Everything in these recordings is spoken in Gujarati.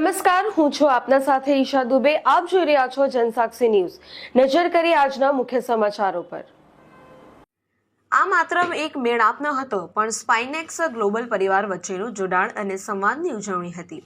નમસ્કાર, હું છું આપના સાથે ઈશા દુબે. આપ જોઈ રહ્યા છો જનસાક્ષી ન્યૂઝ. નજર કરી આજના મુખ્ય સમાચારો પર. આ માત્ર એક મેળાપ ન હતો, પણ સ્પાઇનેક્સ ગ્લોબલ પરિવાર વચ્ચેનું જોડાણ અને સંવાદની ઉજવણી હતી.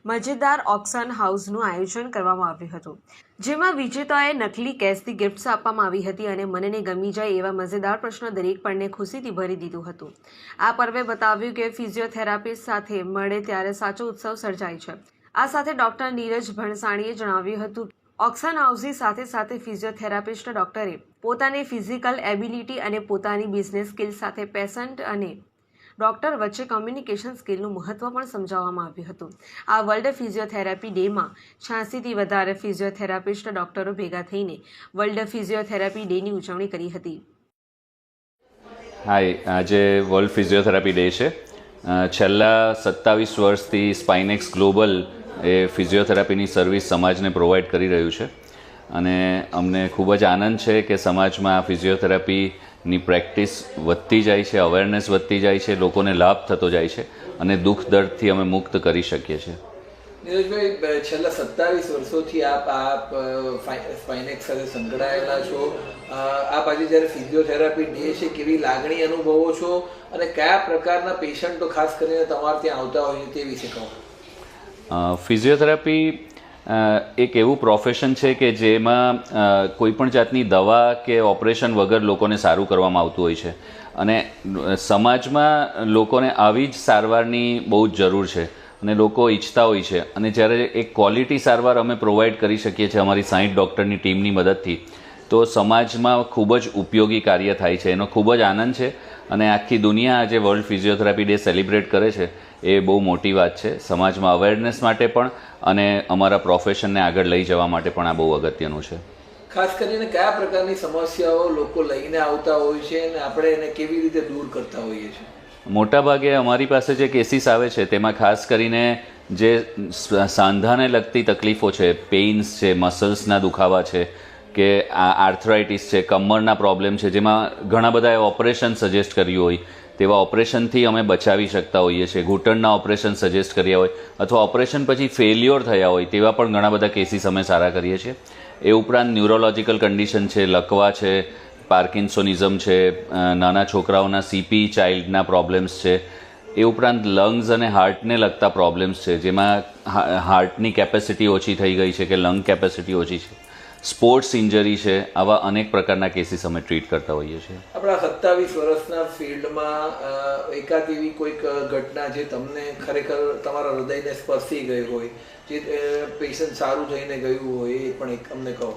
મજેદાર ઓક્શન હાઉસનું આયોજન કરવામાં આવ્યું હતું, જેમાં વિજેતાએ નકલી કેશથી ગિફ્ટ્સ આપવામાં આવી હતી અને મનને ગમી જાય એવા મજેદાર પ્રશ્નો દરેક પણને ખુશીથી ભરી દીધું હતું. આ પર્વે બતાવ્યું કે ફિઝિયોથેરાપિસ્ટ સાથે મળે ત્યારે સાચો ઉત્સવ સર્જાય છે. આ સાથે ડોક્ટર નીરજ ભણસાણીએ જણાવ્યું હતું, ઓક્શન હાઉસની સાથે સાથે ફિઝિયોથેરાપિસ્ટ ડોક્ટરે પોતાની ફિઝિકલ એબિલિટી અને પોતાની બિઝનેસ સ્કિલ સાથે પેશન્ટ અને ડોક્ટર વચ્ચે કમ્યુનિકેશન સ્કિલનું મહત્વ પણ સમજાવવામાં આવ્યું હતું. આ વર્લ્ડ ફિઝિયોથેરાપી ડેમાં 86થી વધારે ફિઝિયોથેરાપિસ્ટ ડોક્ટરો ભેગા થઈને વર્લ્ડ ફિઝિયોથેરાપી ડેની ઉજવણી કરી હતી. હાય, આજે વર્લ્ડ ફિઝિયોથેરાપી ડે છે. છેલ્લા 27 વર્ષથી સ્પાઇનેક્સ ગ્લોબલ એ ફિઝિયોથેરાપીની સર્વિસ સમાજને પ્રોવાઈડ કરી રહ્યું છે અને અમને ખૂબ જ આનંદ છે કે સમાજમાં ફિઝિયોથેરાપીની પ્રેક્ટિસ વધતી જાય છે, અવેરનેસ વધતી જાય છે, લોકોને લાભ થતો જાય છે અને દુઃખ દર્દથી અમે મુક્ત કરી શકીએ છીએ. નીરજભાઈ, છેલ્લા 27 વર્ષોથી આપ સ્પાઇનેક્સ સાથે સંકળાયેલા છો. આપ આજે જ્યારે ફિઝિયોથેરાપી ડે છે, કેવી લાગણી અનુભવો છો અને કયા પ્રકારના પેશન્ટો ખાસ કરીને તમારે ત્યાં આવતા હોય છે તે વિશે કહો. ફિઝિયોથેરાપી એક એવું પ્રોફેશન છે કે જેમાં કોઈપણ જાતની દવા કે ઓપરેશન વગર લોકોને સારું કરવામાં આવતું હોય છે અને સમાજમાં લોકોને આવી જ સારવારની બહુ જ જરૂર છે અને લોકો ઈચ્છતા હોય છે. અને જ્યારે એક ક્વોલિટી સારવાર અમે પ્રોવાઈડ કરી શકીએ છીએ અમારી 60 ડૉક્ટરની ટીમની મદદથી, તો સમાજમાં ખૂબ જ ઉપયોગી કાર્ય થાય છે. એનો ખૂબ જ આનંદ છે અને આખી દુનિયા આજે વર્લ્ડ ફિઝિયોથેરાપી ડે સેલિબ્રેટ કરે છે એ બહુ મોટી વાત છે. સમાજમાં અવેરનેસ માટે પણ અને અમારા પ્રોફેશનને આગળ લઈ જવા માટે પણ આ બહુ અગત્યનું છે. ખાસ કરીને કયા પ્રકારની સમસ્યાઓ લોકો લઈને આવતા હોય છે અને આપણે એને કેવી રીતે દૂર કરતા હોઈએ છીએ? મોટાભાગે અમારી પાસે જે કેસીસ આવે છે તેમાં ખાસ કરીને જે સાંધાને લગતી તકલીફો છે, પેઇન્સ છે, મસલ્સના દુખાવા છે કે આર્થરાઇટિસ છે, કમરના પ્રોબ્લેમ છે, જેમાં ઘણા બધાએ ઓપરેશન સજેસ્ટ કર્યું હોય તેવા ઓપરેશનથી અમે બચાવી શકતા હોઈએ છીએ. ઘૂંટણના ઓપરેશન સજેસ્ટ કર્યા હોય અથવા ઓપરેશન પછી ફેલ્યોર થયા હોય તેવા પણ ઘણા બધા કેસીસ અમે સારા કરીએ છીએ. એ ઉપરાંત ન્યુરોલોજિકલ કન્ડિશન છે, લકવા છે, પાર્કિન્સોનિઝમ છે, નાના છોકરાઓના CP ચાઇલ્ડના પ્રોબ્લેમ્સ છે. એ ઉપરાંત લંગ્સ અને હાર્ટને લગતા પ્રોબ્લેમ્સ છે, જેમાં હાર્ટની કેપેસિટી ઓછી થઈ ગઈ છે કે લંગ કેપેસિટી ઓછી છે, સ્પોર્ટ્સ ઇન્જરી છે. આવા અનેક પ્રકારના કેસીસ અમે ટ્રીટ કરતા હોઈએ છીએ. આપણા 27 વર્ષના ફિલ્ડમાં એકાદ એવી કોઈક ઘટના જે તમને ખરેખર તમારા હૃદયને સ્પર્શી ગઈ હોય, જે પેશન્ટ સારું થઈને ગયું હોય, એ પણ એક અમને કહો.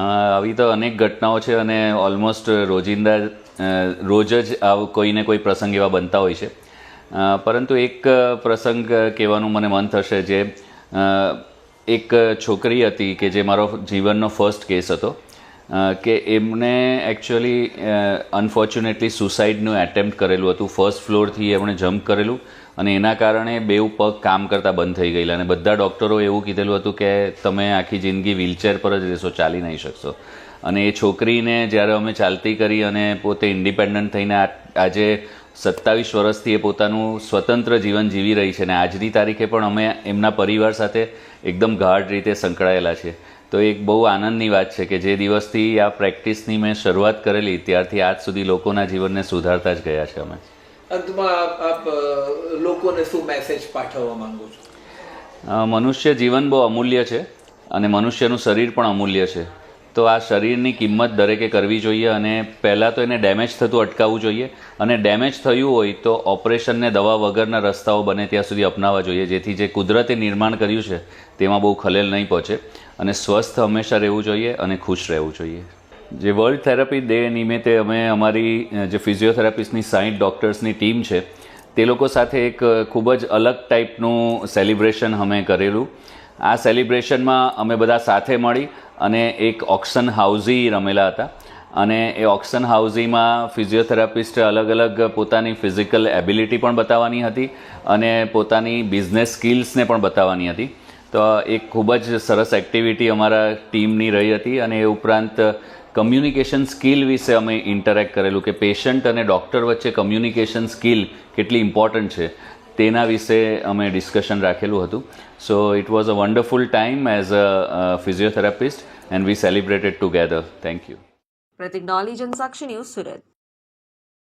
આવી તો અનેક ઘટનાઓ છે અને ઓલમોસ્ટ રોજ જ કોઈને કોઈ પ્રસંગ એવા બનતા હોય છે. પરંતુ એક પ્રસંગ કહેવાનું મને મન થશે, જે એક છોકરી હતી કે જે મારો જીવનનો ફર્સ્ટ કેસ હતો કે એમને એકચ્યુઅલી અનફોર્ચ્યુનેટલી સુસાઇડનું એટેમ્પ્ટ કરેલું હતું. ફર્સ્ટ ફ્લોરથી એમણે જમ્પ કરેલું અને એના કારણે બેઉ પગ કામ કરતા બંધ થઈ ગયેલા અને બધા ડૉક્ટરો એવું કીધેલું હતું કે તમે આખી જિંદગી વ્હીલચેર પર જ રહેશો, ચાલી નહીં શકશો. અને એ છોકરીને જ્યારે અમે ચાલતી કરી અને પોતે ઇન્ડિપેન્ડન્ટ થઈને આજે 27 વર્ષથી એ પોતાનું સ્વતંત્ર જીવન જીવી રહી છે અને આજની તારીખે પણ અમે એમના પરિવાર સાથે એકદમ ગાઢ રીતે સંકળાયેલા છે. તો એક બહુ આનંદની વાત છે કે જે દિવસથી આ પ્રેક્ટિસની મેં શરૂઆત કરેલી ત્યારથી આજ સુધી લોકોના જીવનને સુધારતા જ ગયા છે અમે. અંતમાં આપ લોકોને શું મેસેજ પાઠવવા માંગો છો? મનુષ્ય જીવન બહુ અમૂલ્ય છે અને મનુષ્યનું શરીર પણ અમૂલ્ય છે. તો આ શરીરની કિંમત દરેકે કરવી જોઈએ અને પહેલાં તો એને ડેમેજ થતું અટકાવવું જોઈએ અને ડેમેજ થયું હોય તો ઓપરેશનને દવા વગરના રસ્તાઓ બને ત્યાં સુધી અપનાવવા જોઈએ, જેથી જે કુદરતે નિર્માણ કર્યું છે તેમાં બહુ ખલેલ નહીં પહોંચે અને સ્વસ્થ હંમેશા રહેવું જોઈએ અને ખુશ રહેવું જોઈએ. જે વર્લ્ડ થેરાપી ડે નિમિત્તે અમે અમારી જે ફિઝિયોથેરાપિસ્ટની 60 ડૉક્ટર્સની ટીમ છે તે લોકો સાથે એક ખૂબ જ અલગ ટાઈપનું સેલિબ્રેશન અમે કરેલું. આ સેલિબ્રેશનમાં અમે બધા સાથે મળી અને એક ઓક્શન હાઉઝી રમેલા હતા અને એ ઓક્શન હાઉઝીમાં ફિઝિયોથેરાપિસ્ટે અલગ અલગ પોતાની ફિઝિકલ એબિલિટી પણ બતાવવાની હતી અને પોતાની બિઝનેસ સ્કિલ્સને પણ બતાવવાની હતી. તો એક ખૂબ જ સરસ એક્ટિવિટી અમારા ટીમની રહી હતી અને એ ઉપરાંત કમ્યુનિકેશન સ્કિલ વિશે અમે ઇન્ટરેક્ટ કરેલું કે પેશન્ટ અને ડૉક્ટર વચ્ચે કમ્યુનિકેશન સ્કિલ કેટલી ઇમ્પોર્ટન્ટ છે. તેના વિશે અમે ડિસ્કશન રાખેલું હતું. So it was a wonderful time as a physiotherapist and we celebrated together. Thank you. Pratik dolly, Jansakshi news, Surat.